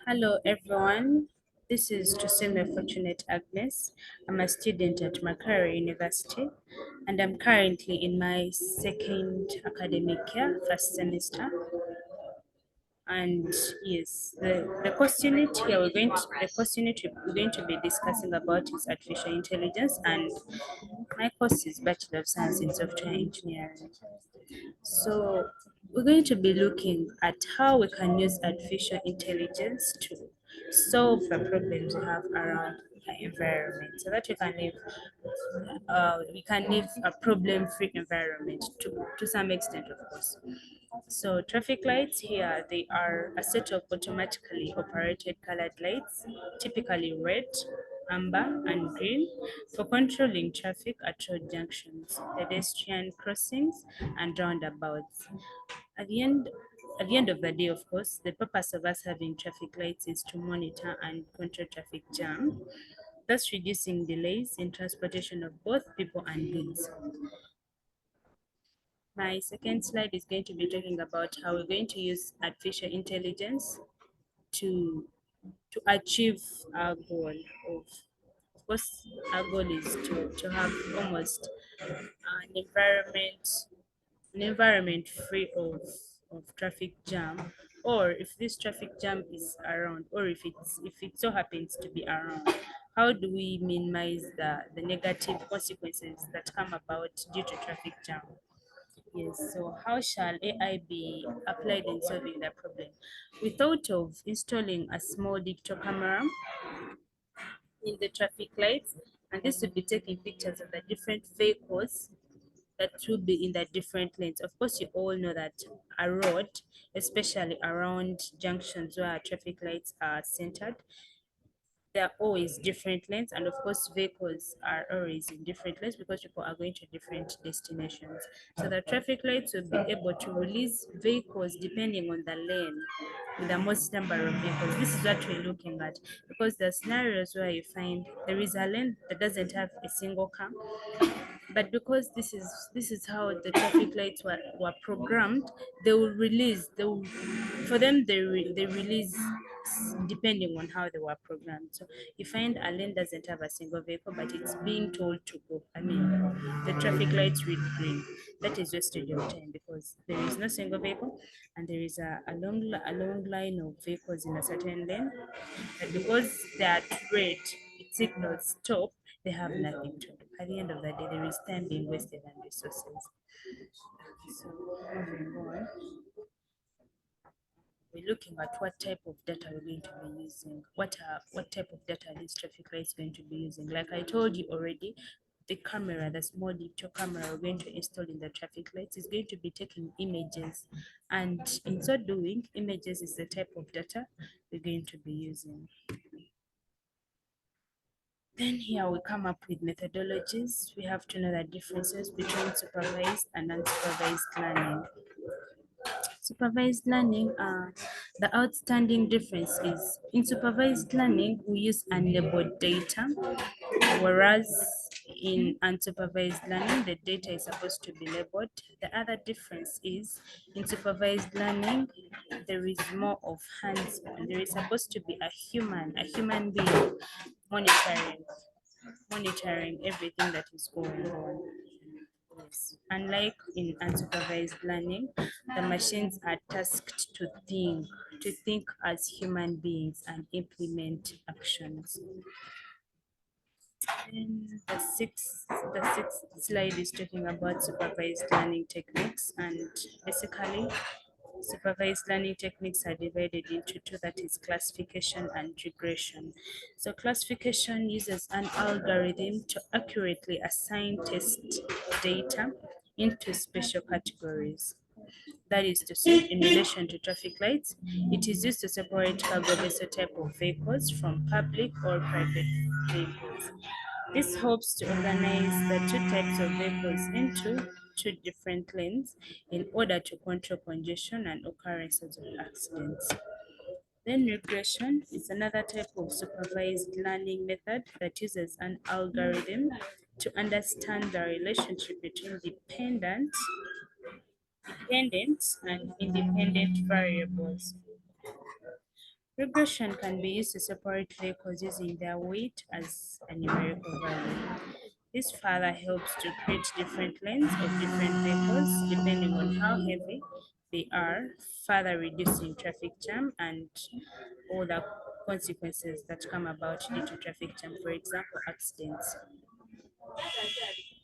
Hello everyone, this is Tuseme Fortunate Agnes. I'm a student at Macquarie University and I'm currently in my second academic year, first semester. And yes, the course unit here we're going to be discussing about is artificial intelligence, and my course is Bachelor of Science in Software Engineering. So we're going to be looking at how we can use artificial intelligence to solve the problems we have around our environment so that we can live a problem-free environment to some extent, of course. So traffic lights here, they are a set of automatically operated colored lights, typically red, amber, and green, for controlling traffic at road junctions, pedestrian crossings, and roundabouts. At the end at the end of the day, of course, the purpose of us having traffic lights is to monitor and control traffic jam, thus reducing delays in transportation of both people and goods. My second slide is going to be talking about how we're going to use artificial intelligence to achieve our goal of course our goal is to have almost an environment free of traffic jam, or if this traffic jam is around, or if it so happens to be around, how do we minimize the negative consequences that come about due to traffic jam? Yes, so how shall AI be applied in solving that problem? We thought of installing a small digital camera in the traffic lights, and this would be taking pictures of the different vehicles that will be in the different lanes. Of course, you all know that a road, especially around junctions where traffic lights are centered, there are always different lanes, and of course vehicles are always in different lanes because people are going to different destinations. So the traffic lights will be able to release vehicles depending on the lane with the most number of vehicles. This is what we're looking at, because there are scenarios where you find there is a lane that doesn't have a single car, but because this is how the traffic lights were programmed, they will release they will for them they release depending on how they were programmed. So you find a lane doesn't have a single vehicle, but it's being told to go. I mean, the traffic lights read green. That is wastage of time because there is no single vehicle and there is a long line of vehicles in a certain lane, and because they are red, it signals stop. They have nothing to do. At the end of the day, there is time being wasted and resources. So moving on, we're looking at what type of data we're going to be using. What type of data this traffic light is going to be using. Like I told you already, the camera, the small digital camera we're going to install in the traffic lights is going to be taking images, and in so doing, images is the type of data we're going to be using. Then here we come up with methodologies. We have to know the differences between supervised and unsupervised learning. Supervised learning, the outstanding difference is in supervised learning, we use unlabeled data, whereas in unsupervised learning, the data is supposed to be labeled. The other difference is in supervised learning, there is more of hands-on. There is supposed to be a human being monitoring monitoring everything that is going on. Yes. Unlike in unsupervised learning, the machines are tasked to think as human beings and implement actions. And the sixth slide is talking about supervised learning techniques, and basically supervised learning techniques are divided into two, that is classification and regression. So classification uses an algorithm to accurately assign test data into special categories. That is to say, in relation to traffic lights, it is used to separate cargo vessel type of vehicles from public or private vehicles. This helps to organize the two types of vehicles into two different lanes in order to control congestion and occurrences of accidents. Then regression is another type of supervised learning method that uses an algorithm to understand the relationship between dependent and independent variables. Regression can be used to separate vehicles using their weight as a numerical value. This further helps to create different lanes of different vehicles depending on how heavy they are, further reducing traffic jam and all the consequences that come about due to traffic jam, for example, accidents.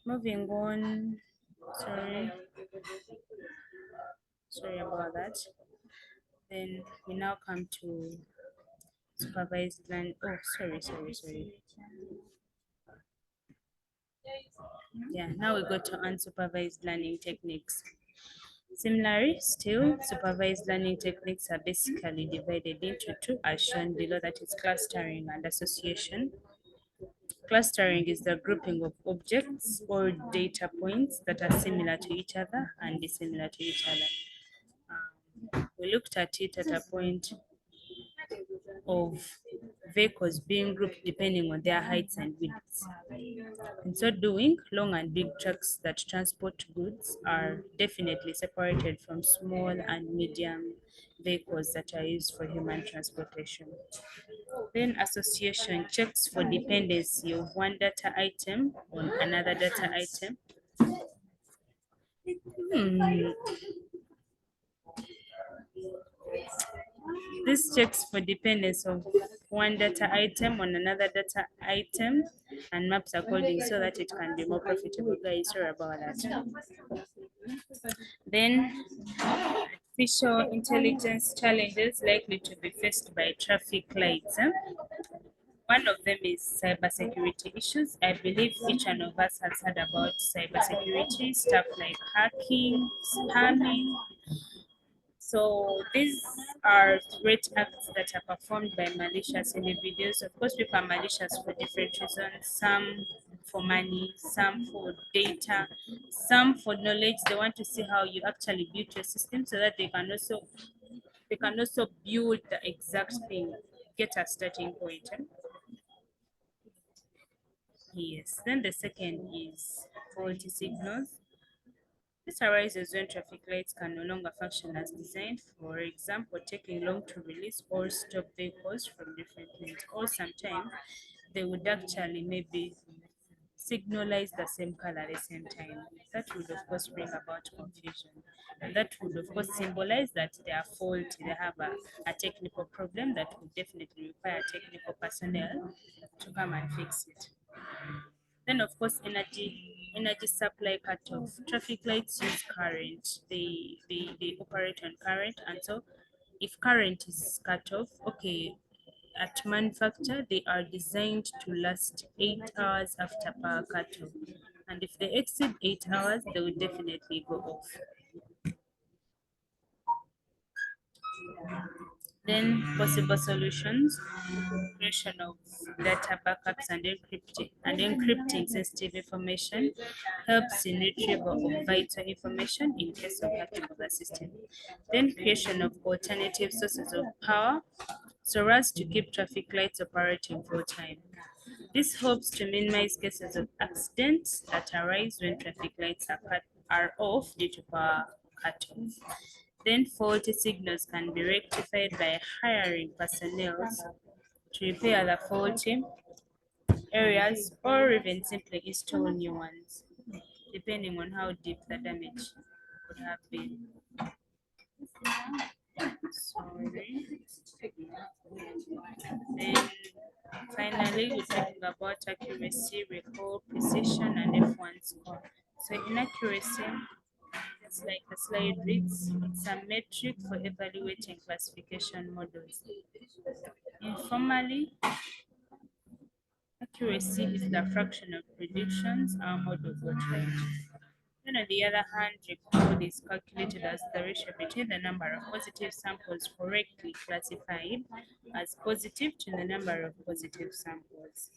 Moving on, sorry, sorry about that. Then we now come to supervised learning. Oh, sorry. Yeah, now we go to unsupervised learning techniques. Similarly, still, supervised learning techniques are basically divided into two as shown below, that is clustering and association. Clustering is the grouping of objects or data points that are similar to each other and dissimilar to each other. We looked at it at a point of vehicles being grouped depending on their heights and widths. In so doing, long and big trucks that transport goods are definitely separated from small and medium vehicles that are used for human transportation. Then association checks for dependency of one data item on another data item. Hmm. This checks for dependence of one data item on another data item and maps according so that it can be more profitable. Guys, sorry about that. Then artificial intelligence challenges likely to be faced by traffic lights. One of them is cybersecurity issues. I believe each one of us has heard about cybersecurity, stuff like hacking, spamming. So these are threat acts that are performed by malicious individuals. Of course, people are malicious for different reasons. Some for money, some for data, some for knowledge. They want to see how you actually build your system so that they can also build the exact thing, get a starting point. Yes. Then the second is faulty signals. This arises when traffic lights can no longer function as designed, for example, taking long to release or stop vehicles from different lanes, or sometimes they would actually maybe signalize the same color at the same time. That would of course bring about confusion. And that would of course symbolize that they are faulty, they have a technical problem that would definitely require technical personnel to come and fix it. Then of course energy supply cutoff. Traffic lights use current. They operate on current, and so if current is cut off, okay, at manufacture they are designed to last 8 hours after power cutoff. And if they exceed 8 hours, they will definitely go off. Then possible solutions: creation of data backups and encrypting sensitive information helps in retrieval of vital information in case of hacking of the system. Then creation of alternative sources of power so as to keep traffic lights operating full time. This helps to minimize cases of accidents that arise when traffic lights are off due to power cutoff. Then faulty signals can be rectified by hiring personnel to repair the faulty areas or even simply install new ones, depending on how deep the damage would have been. Sorry. Then finally, we're talking about accuracy, recall, precision, and F1 score. So in accuracy, it's like the slide reads, it's a metric for evaluating classification models. Informally, accuracy is the fraction of predictions our model got right. Then on the other hand, recall is calculated as the ratio between the number of positive samples correctly classified as positive to the number of positive samples.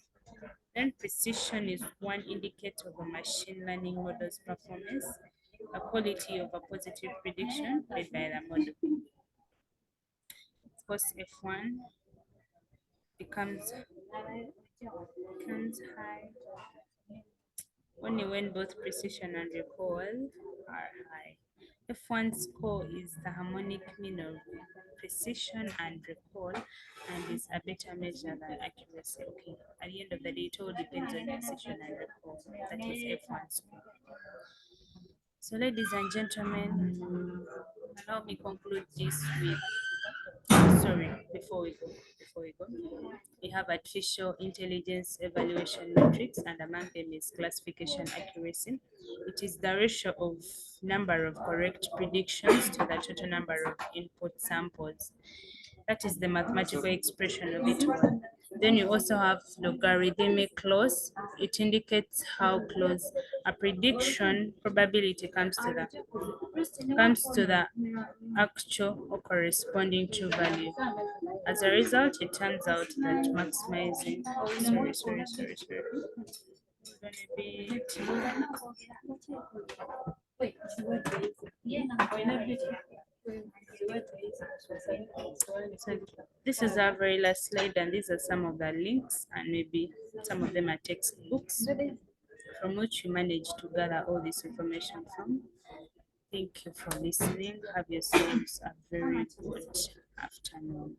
Then precision is one indicator of a machine learning model's performance, the quality of a positive prediction made by the model. Of course, F1 becomes high only when both precision and recall are high. F1 score is the harmonic mean of precision and recall, and is a better measure than accuracy. Okay, at the end of the day, it all depends on precision and recall. That was F1 score. So, ladies and gentlemen, allow me conclude this with sorry, before we go, we have artificial intelligence evaluation metrics, and among them is classification accuracy. It is the ratio of number of correct predictions to the total number of input samples. That is the mathematical expression of it all. Then you also have logarithmic close. It indicates how close a prediction probability comes to the actual or corresponding to value. As a result, it turns out that maximizing sorry. Gonna be so this is our very last slide, and these are some of the links, and maybe some of them are textbooks from which you manage to gather all this information from. Thank you for listening. Have yourselves a very good afternoon.